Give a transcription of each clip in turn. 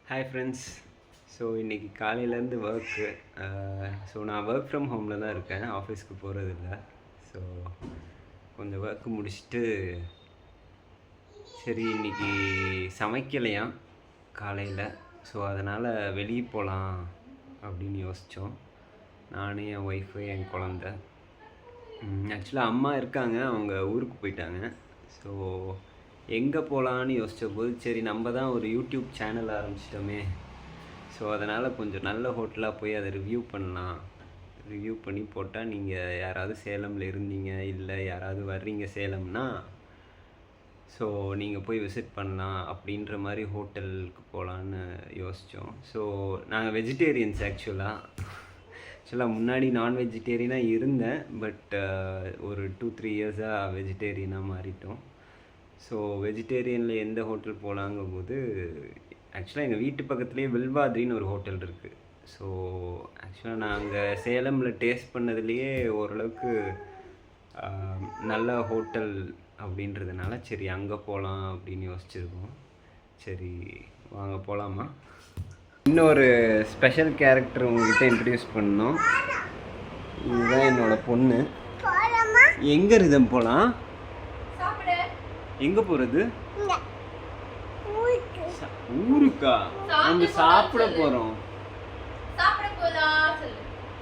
Hi friends. So இன்றைக்கி காலையிலேருந்து work. So நான் ஒர்க் ஃப்ரம் ஹோமில் தான் இருக்கேன், ஆஃபீஸ்க்கு போகிறதில்ல. ஸோ கொஞ்சம் ஒர்க்கு முடிச்சுட்டு சரி இன்றைக்கி சமைக்கலையாம் காலையில். ஸோ அதனால் வெளியே போகலாம் அப்படின்னு யோசித்தோம். நான், என் ஒய்ஃபு, என் குழந்த. ஆக்சுவலாக அம்மா இருக்காங்க, அவங்க ஊருக்கு போயிட்டாங்க. ஸோ எங்கே போகலான்னு யோசித்த போது சரி நம்ம தான் ஒரு யூடியூப் சேனல் ஆரம்பிச்சிட்டோமே. ஸோ அதனால் கொஞ்சம் நல்ல ஹோட்டலாக போய் அதை ரிவ்யூ பண்ணி போட்டால் நீங்கள் யாராவது சேலமில் இருந்தீங்க, இல்லை யாராவது வர்றீங்க சேலம்னா, ஸோ நீங்கள் போய் விசிட் பண்ணலாம் அப்படின்ற மாதிரி ஹோட்டலுக்கு போகலான்னு யோசித்தோம். ஸோ நாங்கள் வெஜிடேரியன்ஸ். ஆக்சுவலாக முன்னாடி நான் வெஜிடேரியனாக இருந்தேன், பட் ஒரு 2-3 இயர்ஸாக வெஜிடேரியனாக மாறிட்டோம். ஸோ வெஜிடேரியனில் எந்த ஹோட்டல் போகலாங்கும் போது ஆக்சுவலாக எங்கள் வீட்டு பக்கத்துலேயே வில்வாத்ரின்னு ஒரு ஹோட்டல் இருக்குது. ஸோ ஆக்சுவலாக நாங்கள் சேலமில் டேஸ்ட் பண்ணதுலேயே ஓரளவுக்கு நல்ல ஹோட்டல் அப்படின்றதுனால சரி அங்கே போகலாம் அப்படின்னு யோசிச்சுருக்கோம். சரி வாங்க போகலாமா. இன்னொரு ஸ்பெஷல் கேரக்டர் உங்கள்கிட்ட இன்ட்ரடியூஸ் பண்ணோம். இதுதான் என்னோடய பொண்ணு. எங்கே ரிதம் போகலாம்? எங்கே போகிறது? ஊருக்கா? நம்ம சாப்பிட போகிறோம்.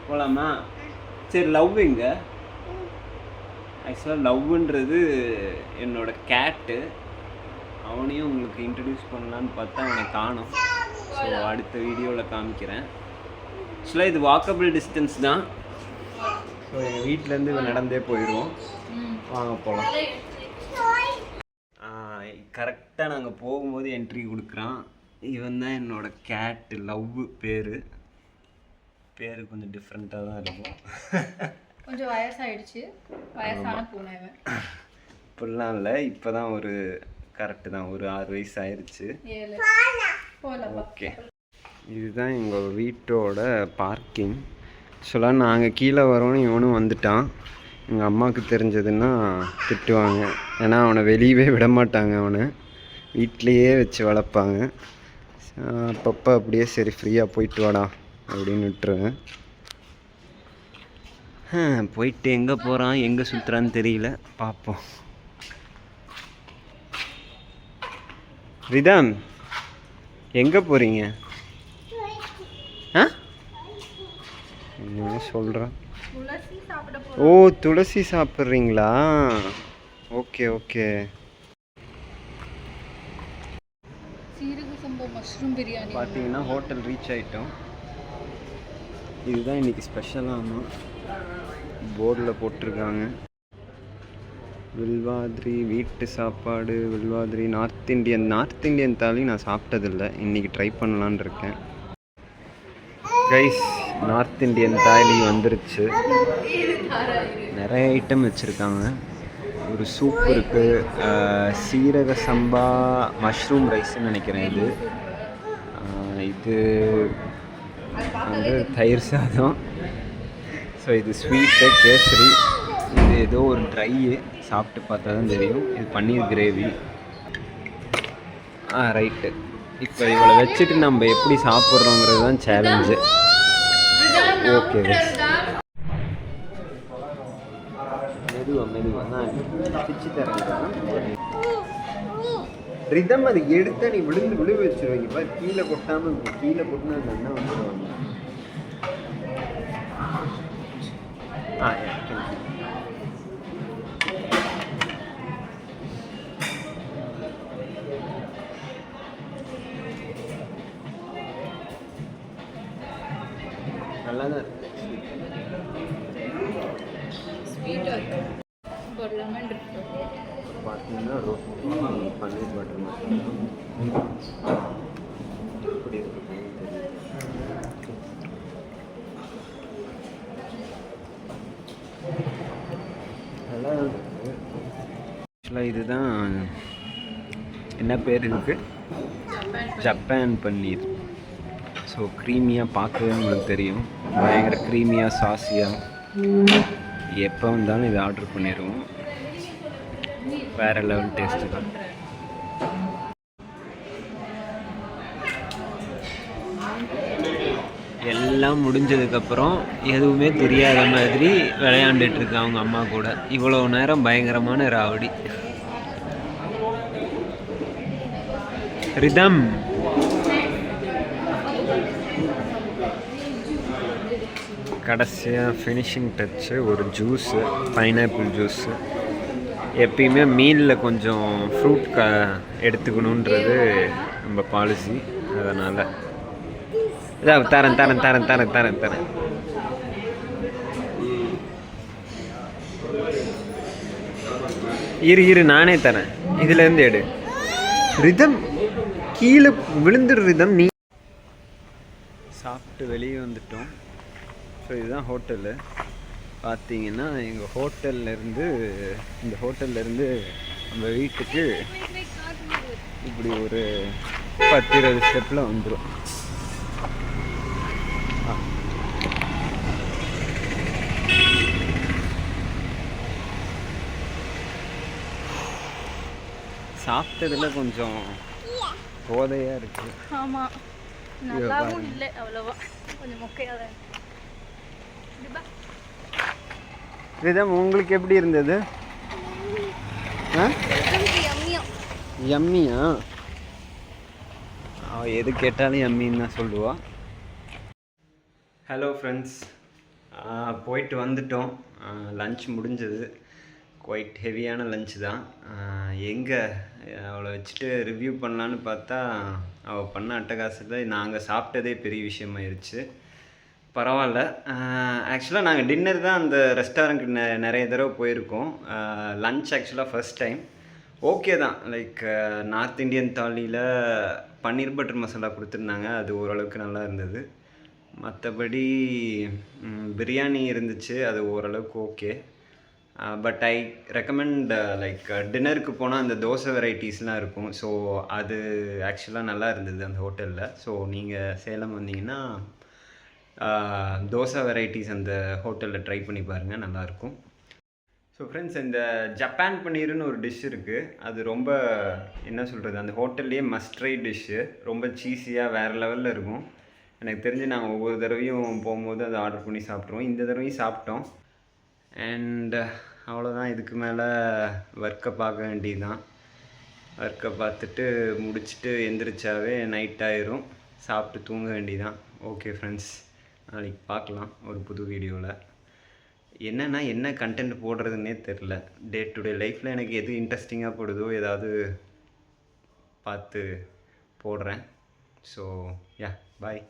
போகலாமா? சரி லவ் எங்க? ஆக்சுவலாக லவ்ன்றது என்னோட கேட்டு. அவனையும் உங்களுக்கு இன்ட்ரடியூஸ் பண்ணலான்னு பார்த்தா அவனை காணோம். ஸோ அடுத்த வீடியோவில் காமிக்கிறேன். ஆக்சுவலாக இது வாக்கபிள் டிஸ்டன்ஸ் தான். ஸோ எங்கள் வீட்டிலேருந்து நடந்தே போயிடுவோம். வாங்க போகலாம். கரெக்டாக நாங்கள் போகும்போது என்ட்ரி கொடுக்குறான். இவன் தான் என்னோடய கேட்டு. லவ் பேர் கொஞ்சம் டிஃப்ரெண்ட்டாக தான் இருக்கும். கொஞ்சம் வயசாகிடுச்சு, வயசான பூனை. இப்படிலாம் இல்லை, இப்போ தான் ஒரு கரெக்டு தான், ஒரு 6 வயசு ஆயிடுச்சு. ஓகே, இதுதான் எங்கள் வீட்டோட பார்க்கிங். ஆக்சுவலாக நாங்கள் கீழே வரோன்னு இவனும் வந்துட்டான். எங்கள் அம்மாவுக்கு தெரிஞ்சதுன்னா திட்டுவாங்க, ஏன்னா அவனை வெளியவே விட மாட்டாங்க. அவனை வீட்டிலையே வச்சு வளர்ப்பாங்க. அப்பப்போ அப்படியே சரி ஃப்ரீயாக போயிட்டு வாடா அப்படின்னு விட்டுருவேன். போயிட்டு எங்கே போகிறான், எங்கே சுற்றுறான்னு தெரியல, பார்ப்போம். ரிதம் எங்கே போகிறீங்க? என்ன சொல்கிறான்? ஓ, துளசி சாப்பிட்றீங்களா? Okay okay. மஷ்ரூம் பிரியாணி பார்த்தீங்கன்னா ஹோட்டல் ரீச் ஆகிட்டோம். இதுதான் இன்றைக்கி ஸ்பெஷலான போர்டில் போட்டிருக்காங்க. வில்வாத்ரி வீட்டு சாப்பாடு, வில்வாத்ரி நார்த் இண்டியன் தாலி நான் சாப்பிட்டதில்லை, இன்றைக்கி ட்ரை பண்ணலான் இருக்கேன். கைஸ், நார்த் இண்டியன் தாலி வந்துருச்சு. நிறைய ஐட்டம் வச்சுருக்காங்க. ஒரு சூப் இருக்குது, சீரக சம்பா மஷ்ரூம் ரைஸ்ன்னு நினைக்கிறேன். இது வந்து தயிர் சாதம். ஸோ இது ஸ்வீட்டு கேசரி. இது ஏதோ ஒரு ட்ரையு, சாப்பிட்டு பார்த்தா தான் தெரியும். இது பன்னீர் கிரேவி. ரைட்டு. இப்போ இவளை வச்சுட்டு நம்ம எப்படி சாப்பிட்றோங்கிறது தான் சேலஞ்சு. ஓகே, மெதுவாக நான் பிச்சு தரேன். ரிதம் அது எடுத்தா நீ விழுந்து வச்சுருவீங்க. இப்போ கீழே கொட்டாமல் கீழே கொட்டினா அந்த அண்ணன் வந்துடுவாங்க. நல்லா தான் இருக்கு. பார்த்தீங்கன்னா ரொட்டி, பன்னீர் பட்டர் மசாலா இப்படி இருக்கு. நல்லா இருக்குது. ஆக்சுவலாக இதுதான் என்ன பேர் இருக்குது, ஜப்பான் பன்னீர். ஸோ க்ரீமியாக பார்க்கவே உங்களுக்கு தெரியும், பயங்கர க்ரீமியாக சாஸியாக. எப்போ வந்தாலும் இதை ஆர்டர் பண்ணிடுவோம். வேறு லெவல் டேஸ்ட்டு தான். எல்லாம் முடிஞ்சதுக்கப்புறம் எதுவுமே தெரியாத மாதிரி விளையாண்டுட்டு இருக்கு அவங்க அம்மா கூட. இவ்வளோ நேரம் பயங்கரமான ராவடி. ரிதம் கடைசியாக ஃபினிஷிங் டச்சு ஒரு ஜூஸு, பைனாப்பிள் ஜூஸு. எப்பயுமே மீலில் கொஞ்சம் ஃப்ரூட் எடுத்துக்கணுன்றது நம்ம பாலிசி. அதனால் இதான் தரேன் தரேன் தரேன் தரேன் தரேன் தரேன். இரு நானே தரேன். இதுலேருந்து எடு. ரிதம் கீழே விழுந்துடு ரிதம். நீ சாப்பிட்டு வெளியே வந்துட்டோம். ஸோ இதுதான் ஹோட்டலு. பார்த்தீங்கன்னா எங்கள் ஹோட்டல்லேருந்து இந்த ஹோட்டல்லேருந்து நம்ம வீட்டுக்கு இப்படி ஒரு 10-20 ஸ்டெப்பில் வந்துடும். சாப்பிட்டதில் கொஞ்சம் போதையாக இருக்குது. ஆமாம், நல்லாவும் இல்லை அவ்வளோவா, கொஞ்சம் மொக்கையாக தான். ரிதம் உங்களுக்கு எப்படி இருந்தது? யம்மியா? அவள் எது கேட்டாலும் யம்மின்னு தான் சொல்லுவாள். ஹலோ ஃப்ரெண்ட்ஸ், போயிட்டு வந்துட்டோம். லன்ச் முடிஞ்சது. குவைட் ஹெவியான லன்ச் தான். எங்கே அவளை வச்சுட்டு ரிவ்யூ பண்ணலான்னு பார்த்தா அவள் பண்ண அட்டகாசத்தில் நாங்கள் சாப்பிட்டதே பெரிய விஷயமாயிருச்சு. பரவாயில்ல. ஆக்சுவலாக நாங்கள் டின்னர் தான் அந்த ரெஸ்டாரண்ட்டுக்கு நிறைய தடவை போயிருக்கோம். லன்ச் ஆக்சுவலாக ஃபர்ஸ்ட் டைம். ஓகே தான். லைக் நார்த் இந்தியன் தாலியில் பன்னீர் பட்டர் மசாலா கொடுத்துருந்தாங்க. அது ஓரளவுக்கு நல்லா இருந்தது. மற்றபடி பிரியாணி இருந்துச்சு, அது ஓரளவுக்கு okay. But I recommend like டின்னருக்கு போனால் அந்த தோசை வெரைட்டிஸ்லாம் இருக்கும். ஸோ அது ஆக்சுவலாக நல்லா இருந்தது அந்த ஹோட்டலில். ஸோ நீங்கள் சேலம் வந்தீங்கன்னா தோசை வெரைட்டிஸ் அந்த ஹோட்டலில் ட்ரை பண்ணி பாருங்கள், நல்லாயிருக்கும். ஸோ ஃப்ரெண்ட்ஸ், இந்த ஜப்பான் பன்னீர்னு ஒரு டிஷ் இருக்குது. அது ரொம்ப என்ன சொல்கிறது, அந்த ஹோட்டல்லையே மஸ்ட் ட்ரை டிஷ்ஷு. ரொம்ப சீஸியாக வேறு லெவலில் இருக்கும். எனக்கு தெரிஞ்சு நாங்கள் ஒவ்வொரு தடவையும் போகும்போது அதை ஆர்டர் பண்ணி சாப்பிட்ருவோம். இந்த தடவையும் சாப்பிட்டோம். அண்ட் அவ்வளோதான். இதுக்கு மேலே ஒர்க்கை பார்க்க வேண்டியதுதான். ஒர்க்கை பார்த்துட்டு முடிச்சுட்டு எந்திரிச்சாவே நைட் ஆயிரும். சாப்பிட்டு தூங்க வேண்டியதான். ஓகே ஃப்ரெண்ட்ஸ், நாளைக்கு பார்க்கலாம் ஒரு புது வீடியோவில். என்னென்னா என்ன கண்டென்ட் போடுறதுன்னே தெரில. டே டு டே லைஃப்பில் எனக்கு எது இன்ட்ரெஸ்டிங்காக போடுதோ ஏதாவது பார்த்து போடுறேன். ஸோ யா, பாய்.